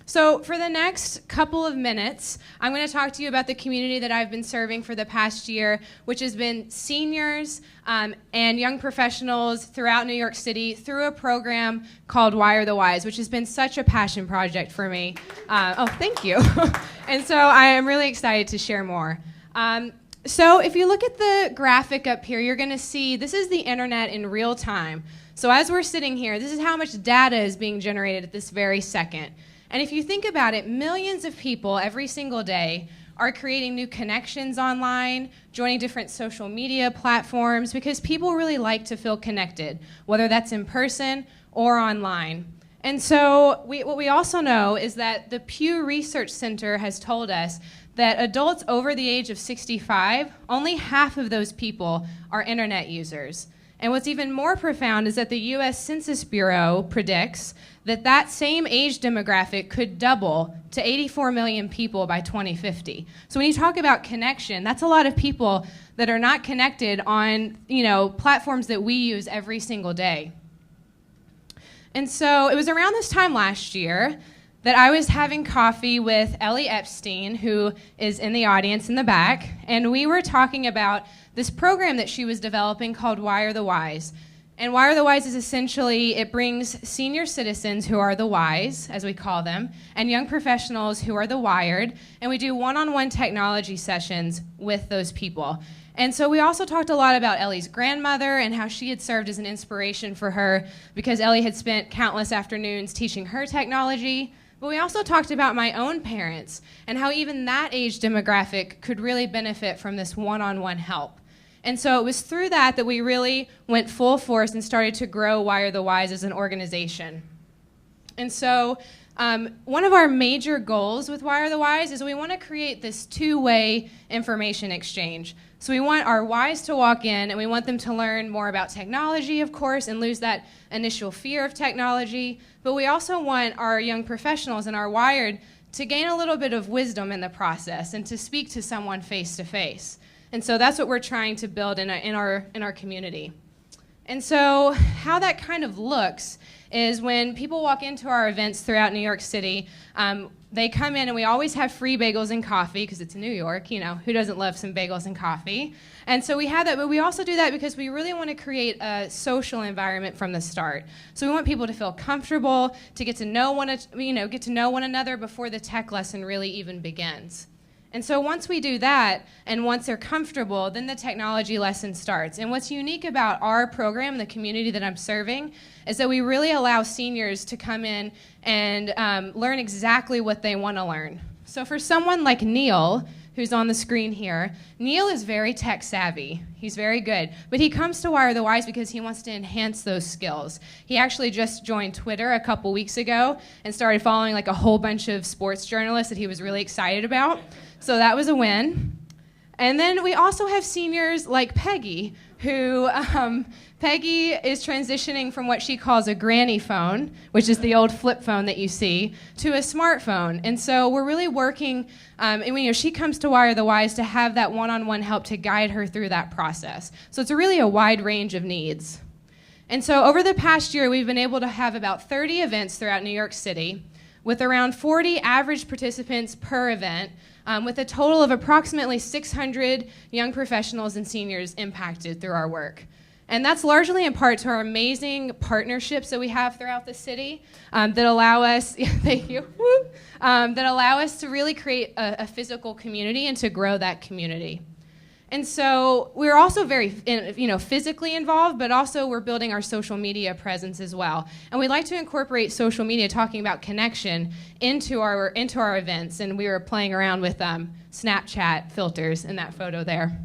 So for the next couple of minutes, I'm going to talk to you about the community that I've been serving for the past year, which has been seniors and young professionals throughout New York City through a program called Why Are the Wise, which has been such a passion project for me. Thank you. And so I am really excited to share more. So if you look at the graphic up here, you're going to see this is the internet in real time. So as we're sitting here, this is how much data is being generated at this very second. And if you think about it, millions of people every single day are creating new connections online, joining different social media platforms, because people really like to feel connected, whether that's in person or online. And so what we also know is that the Pew Research Center has told us that adults over the age of 65, only half of those people are internet users. And what's even more profound is that the U.S. Census Bureau predicts that that same age demographic could double to 84 million people by 2050. So when you talk about connection, that's a lot of people that are not connected on, platforms that we use every single day. And so it was around this time last year that I was having coffee with Ellie Epstein, who is in the audience in the back, and we were talking about this program that she was developing called Why Are the Wise. And Why Are the Wise is essentially, it brings senior citizens who are the wise, as we call them, and young professionals who are the wired, and we do one-on-one technology sessions with those people. And so we also talked a lot about Ellie's grandmother and how she had served as an inspiration for her because Ellie had spent countless afternoons teaching her technology. But we also talked about my own parents and how even that age demographic could really benefit from this one-on-one help. And so it was through that we really went full force and started to grow Why Are the Wise as an organization. And so one of our major goals with Why Are the Wise is we want to create this two-way information exchange. So we want our wise to walk in and we want them to learn more about technology, of course, and lose that initial fear of technology. But we also want our young professionals and our wired to gain a little bit of wisdom in the process and to speak to someone face to face. And so that's what we're trying to build in our community. And so how that kind of looks is when people walk into our events throughout New York City, they come in and we always have free bagels and coffee because it's New York, who doesn't love some bagels and coffee? And so we have that, but we also do that because we really want to create a social environment from the start. So we want people to feel comfortable, to get to know one another before the tech lesson really even begins. And so once we do that, and once they're comfortable, then the technology lesson starts. And what's unique about our program, the community that I'm serving, is that we really allow seniors to come in and learn exactly what they want to learn. So for someone like Neil, who's on the screen here, Neil is very tech savvy. He's very good. But he comes to Why Are the Wise because he wants to enhance those skills. He actually just joined Twitter a couple weeks ago and started following like a whole bunch of sports journalists that he was really excited about. So that was a win. And then we also have seniors like Peggy, who Peggy is transitioning from what she calls a granny phone, which is the old flip phone that you see, to a smartphone. And so we're really working, she comes to Why Are the Wise to have that one-on-one help to guide her through that process. So it's really a wide range of needs. And so over the past year, we've been able to have about 30 events throughout New York City, with around 40 average participants per event, with a total of approximately 600 young professionals and seniors impacted through our work. And that's largely in part to our amazing partnerships that we have throughout the city that allow us, thank you, that allow us to really create a physical community and to grow that community. And so we're also very, physically involved, but also we're building our social media presence as well. And we like to incorporate social media, talking about connection, into our events. And we were playing around with Snapchat filters in that photo there.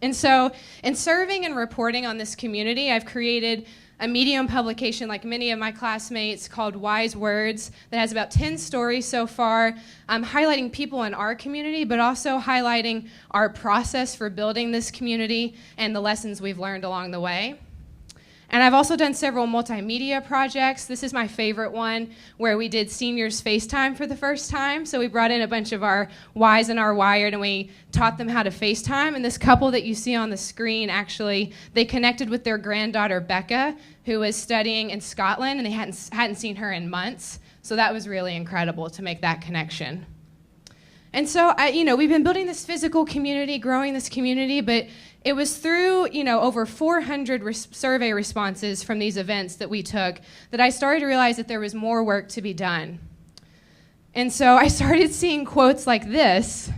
And so in serving and reporting on this community, I've created a Medium publication like many of my classmates called Wise Words that has about 10 stories so far, highlighting people in our community, but also highlighting our process for building this community and the lessons we've learned along the way. And I've also done several multimedia projects. This is my favorite one, where we did seniors FaceTime for the first time. So we brought in a bunch of our Wise and our Wired, and we taught them how to FaceTime. And this couple that you see on the screen, actually, they connected with their granddaughter, Becca, who was studying in Scotland, and they hadn't seen her in months. So that was really incredible to make that connection. And so, we've been building this physical community, growing this community, but it was through, over 400 survey responses from these events that we took that I started to realize that there was more work to be done. And so I started seeing quotes like this,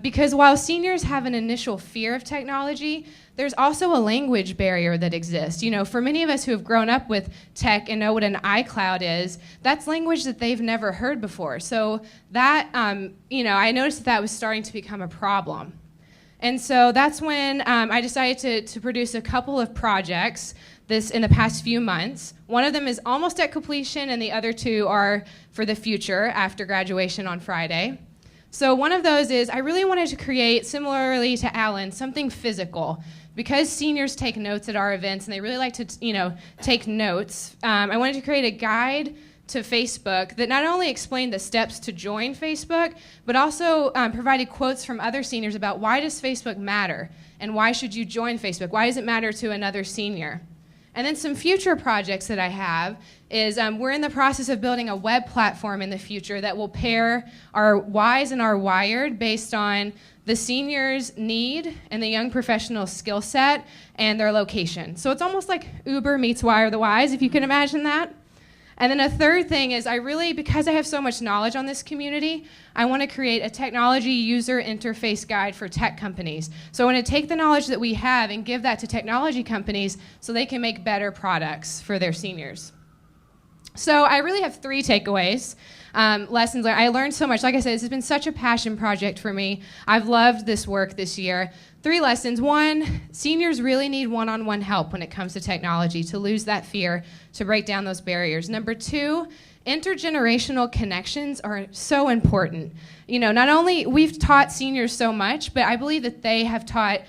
because while seniors have an initial fear of technology, there's also a language barrier that exists. For many of us who have grown up with tech and know what an iCloud is, that's language that they've never heard before. So that, I noticed that was starting to become a problem. And so that's when I decided to produce a couple of projects in the past few months. One of them is almost at completion, and the other two are for the future after graduation on Friday. So one of those is I really wanted to create, similarly to Alan, something physical. Because seniors take notes at our events and they really like to, take notes, I wanted to create a guide to Facebook that not only explained the steps to join Facebook, but also provided quotes from other seniors about why does Facebook matter and why should you join Facebook? Why does it matter to another senior? And then some future projects that I have is we're in the process of building a web platform in the future that will pair our Wise and our Wired based on the seniors' need and the young professional's skill set and their location. So it's almost like Uber meets Wire the Wise, if you can imagine that. And then a third thing is because I have so much knowledge on this community, I want to create a technology user interface guide for tech companies. So I want to take the knowledge that we have and give that to technology companies so they can make better products for their seniors. So I really have 3 takeaways. Lessons learned. I learned so much. Like I said, this has been such a passion project for me. I've loved this work this year. 3 lessons. 1, seniors really need one-on-one help when it comes to technology to lose that fear, to break down those barriers. Number 2, intergenerational connections are so important. Not only we've taught seniors so much, but I believe that they have taught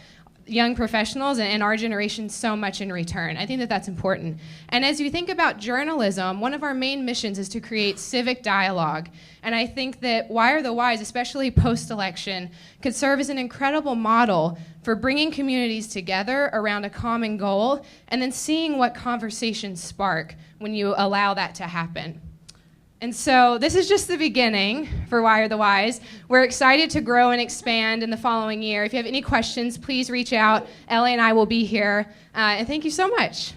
young professionals and our generation so much in return. I think that that's important. And as you think about journalism, one of our main missions is to create civic dialogue. And I think that Wire the Wise, especially post-election, could serve as an incredible model for bringing communities together around a common goal and then seeing what conversations spark when you allow that to happen. And so this is just the beginning for Wire the Wise. We're excited to grow and expand in the following year. If you have any questions, please reach out. Ellie and I will be here. And thank you so much.